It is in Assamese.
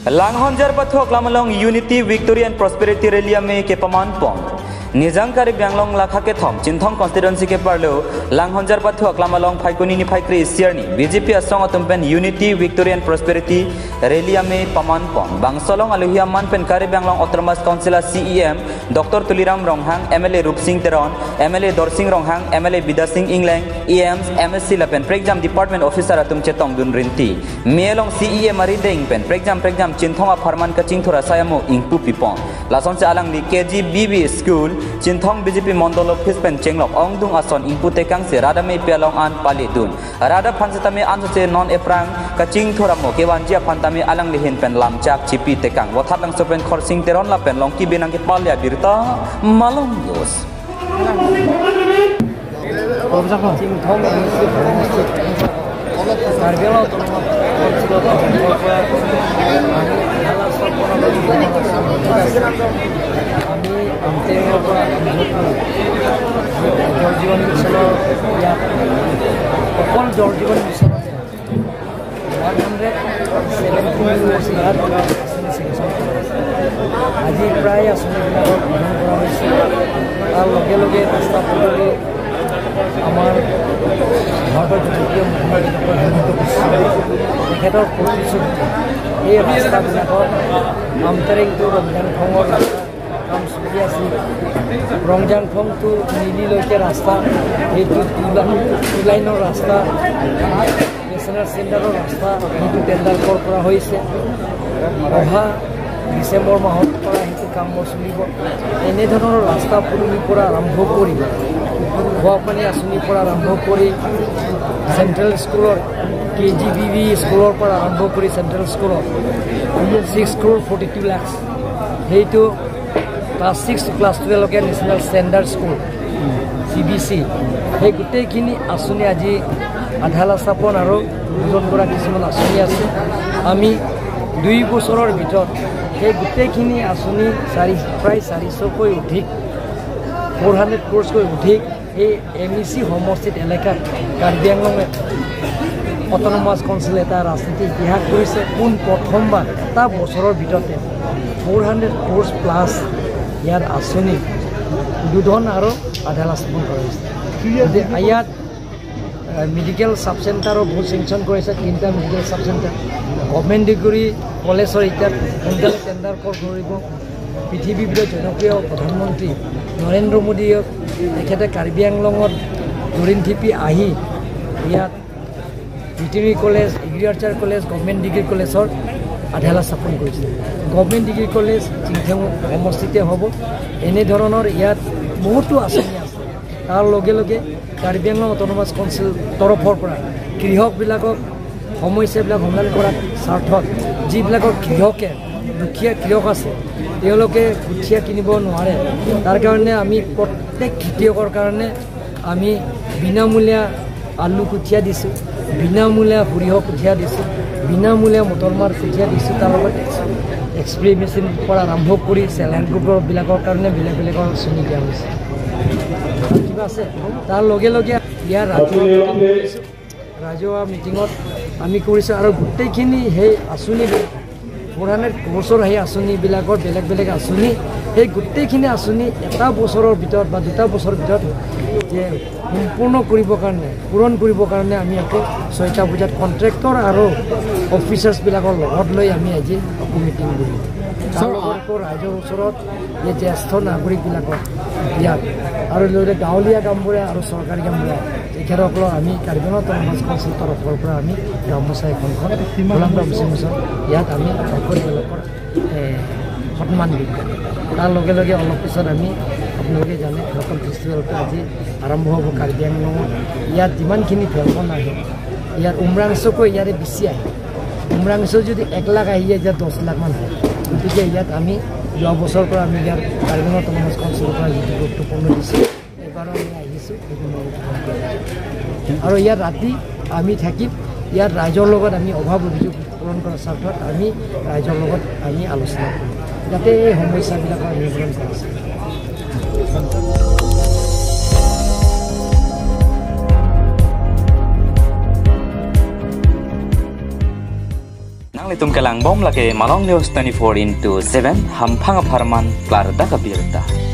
Langhonjar pathok lamalong Unity Victory and Prosperity Rally में के पमान पोंग निजांकारी ब्यांगलोंग लाखा के थम चिंथोंग कॉन्स्टिट्यूंसी के पार्लो लांघोंजार पाथुक लामालोंग फाइकोनी नि फाइक्री सियारनी बीजेपी असोंग अतुमपेन unity victory and prosperity rally में पमान पोंग बांगसोलोंग अलुहिया मानपेन कारी ब्यांगलोंग autonomous councillor CEM doctor Tuliram Ronghang MLA Rupsingh Teron MLA Darsingh Ronghang MLA Bida Singh Ingleng EMs MSc लपेन प्रेग्जाम डिपार्टमेंट ऑफिसर अतुम चेतोंग दुन रिंती मेलोंग सीईएम अरि देंग पेन प्रेग्जाम चिंथोंग फरमान कचिंग थोरा सायामो इंगपु पिपोंग लासों से आलांगली केजीबीबी स्कूल चिंथोंग बीजेपी मंडल ऑफिस पेन चेंगलोक ओंगदुंग आसन इंगपु तेकांग से रादा में पेलोंग आन पाली दुन रादा फानसेता में आन से नॉन एप्रांग कचिंग थोरा मो केवांजिया फानता में आलांग लिहिन पेन लामचाक चिपी तेकांग वथातंग सोपेन खरसिंग तेरन ला पेन लोंकी बेनांग के पाल्या बिरता मालंग योस জলজীবন মিছনৰ ইয়াত অকল জলজীবন মিছন 117 আজি প্ৰায় আঁচনিবিলাকক গ্ৰহণ কৰা হৈছে তাৰ লগে লগে ৰাস্তা পদূলি আমাৰ ভাৰতৰ জনপ্ৰিয় মুখ্যমন্ত্ৰী ডক্টৰ হিমন্ত বিশ্ব তেখেতৰ প্ৰতিশ্ৰুতি এই ৰাস্তাবিলাকত আমটাৰিং টু ৰমজানখঙৰ ৰাস্তা কাম চলি আছে ৰমজানখন টু নীলিলৈকে ৰাস্তা এইটো টু লাইনৰ ৰাস্তা নেশ্যনেল চেণ্টাৰৰ ৰাস্তা সেইটো টেণ্ডাৰ কৰা হৈছে অহা ডিচেম্বৰ মাহৰ পৰা সেইটো কাম চলিব এনেধৰণৰ ৰাস্তা পদূলিৰ পৰা আৰম্ভ কৰি খোৱাপানী আঁচনিৰ পৰা আৰম্ভ কৰি চেণ্ট্ৰেল স্কুলৰ কেজিবিবি স্কুলৰ পৰা আৰম্ভ কৰি চেণ্ট্ৰেল স্কুলৰ 6 crore 42 lakhs সেইটো ক্লাছ 6 ক্লাছ 12 লৈকে নেশ্যনেল ষ্টেণ্ডাৰ্ড স্কুল CBC সেই গোটেইখিনি আঁচনি আজি আধালা স্থাপন আৰু দুজন কৰা কিছুমান আঁচনি আছে আমি 2 বছৰৰ ভিতৰত সেই গোটেইখিনি আঁচনি প্ৰায় 400কৈ অধিক 400 crores অধিক এই MEC সমষ্টিত এলেকাত কাৰ্বি আংলঙে অট'নমাছ কাউন্সিল এটা ৰাজনীতি ইতিহাস কৰিছে কোন প্ৰথমবাৰ এটা বছৰৰ ভিতৰতে 400 crores প্লাছ ইয়াৰ আঁচনি উদ্বোধন আৰু আধালা স্থাপন কৰা হৈছে ইয়াত মেডিকেল সাব চেণ্টাৰো বহুত চেংচন কৰিছে 3টা medical sub centre government degree কলেজৰ এতিয়া সোনকালে টেণ্ডাৰ কৰিব পৃথিৱীৰ জনপ্ৰিয় প্ৰধানমন্ত্ৰী নৰেন্দ্ৰ মোদীয়ে তেখেতে কাৰ্বি আংলঙত দৰিন থিপি আহি ইয়াত veterinary college agriculture college government degree কলেজৰ আধালা স্থাপন কৰিছে গভৰ্ণমেণ্ট ডিগ্ৰী কলেজ চিংথেং সমষ্টিতে হ'ব এনেধৰণৰ ইয়াত বহুতো আঁচনি আছে তাৰ লগে লগে কাৰ্বি আংলং অট'নমাছ কাউন্সিল তৰফৰ পৰা কৃষকবিলাকক সমস্যাবিলাক সমাধান কৰাৰ স্বাৰ্থত যিবিলাকৰ দুখীয়া কৃষক আছে তেওঁলোকে কঠীয়া কিনিব নোৱাৰে তাৰ কাৰণে আমি প্ৰত্যেক খেতিয়কৰ কাৰণে আমি বিনামূলীয়া আলু কঠীয়া দিছোঁ বিনামূলীয়া সৰিয়হ কঠীয়া দিছোঁ বিনামূলীয়া মটৰমাহ কঠীয়া দিছোঁ তাৰ লগত এক্সপ্ৰে মেচিন পৰা আৰম্ভ কৰি চেল্ফ হেল্প গ্ৰুপবিলাকৰ কাৰণে বেলেগ আঁচনি দিয়া হৈছে কিবা আছে তাৰ লগে লগে ইয়াৰ ৰাজহুৱা মিটিঙত আমি কৰিছোঁ আৰু গোটেইখিনি সেই আঁচনিবিলাক 400 crores সেই আঁচনিবিলাকৰ বেলেগ আঁচনি সেই গোটেইখিনি আঁচনি এটা বছৰৰ ভিতৰত বা 2টা বছৰৰ ভিতৰত যে সম্পূৰ্ণ কৰিবৰ কাৰণে পূৰণ কৰিবৰ কাৰণে আমি আকৌ 6টা বজাত কণ্ট্ৰেক্টৰ আৰু অফিচাৰ্ছবিলাকৰ লগত লৈ আমি আজি মিটিং কৰিলোঁ আকৌ ৰাইজৰ ওচৰত এই জ্যেষ্ঠ নাগৰিকবিলাকক ইয়াত আৰু গাঁৱলীয়া কামবোৰে আৰু চৰকাৰী কামবোৰে তেখেতসকলক আমি কাৰ্বি আংলং অট'নমাছ কাউন্সিল তৰফৰ পৰা আমি গামোচা এখনখন গোলাম গামোচা ইয়াত আমি তেওঁলোকৰ সন্মান দিম তাৰ লগে লগে অলপ পিছত আমি আপোনালোকে জানে লোকেল ফেষ্টিভেলটো আজি আৰম্ভ হ'ব কাৰ্বি আংলঙত ইয়াত যিমানখিনি ভেলকন আহে ইয়াত উমৰাংচকৈ ইয়াৰে বেছি আহে উমৰাংচ যদি 1 লাখ আহি যায় 10 লাখ মান হয় গতিকে ইয়াত আমি যোৱা বছৰৰ পৰা আমি ইয়াত কাৰ্বি আংলং অট'নমাছ কাউন্সিলৰ পৰা যিটো গুৰুত্বপূৰ্ণ দিছোঁ এইবাৰো আমি আহিছোঁ আৰু ইয়াত ৰাতি আমি থাকিম ইয়াত ৰাইজৰ লগত আমি অভাৱ অভিযোগ পূৰণ কৰাৰ স্বাৰ্থত আমি ৰাইজৰ লগত আমি আলোচনা কৰিম যাতে এই সমস্যাবিলাকৰ নিৰ্মূলন কৰা যায় litum kelang bom lake Malong News 24/7 hampang aparman klar da kabirta.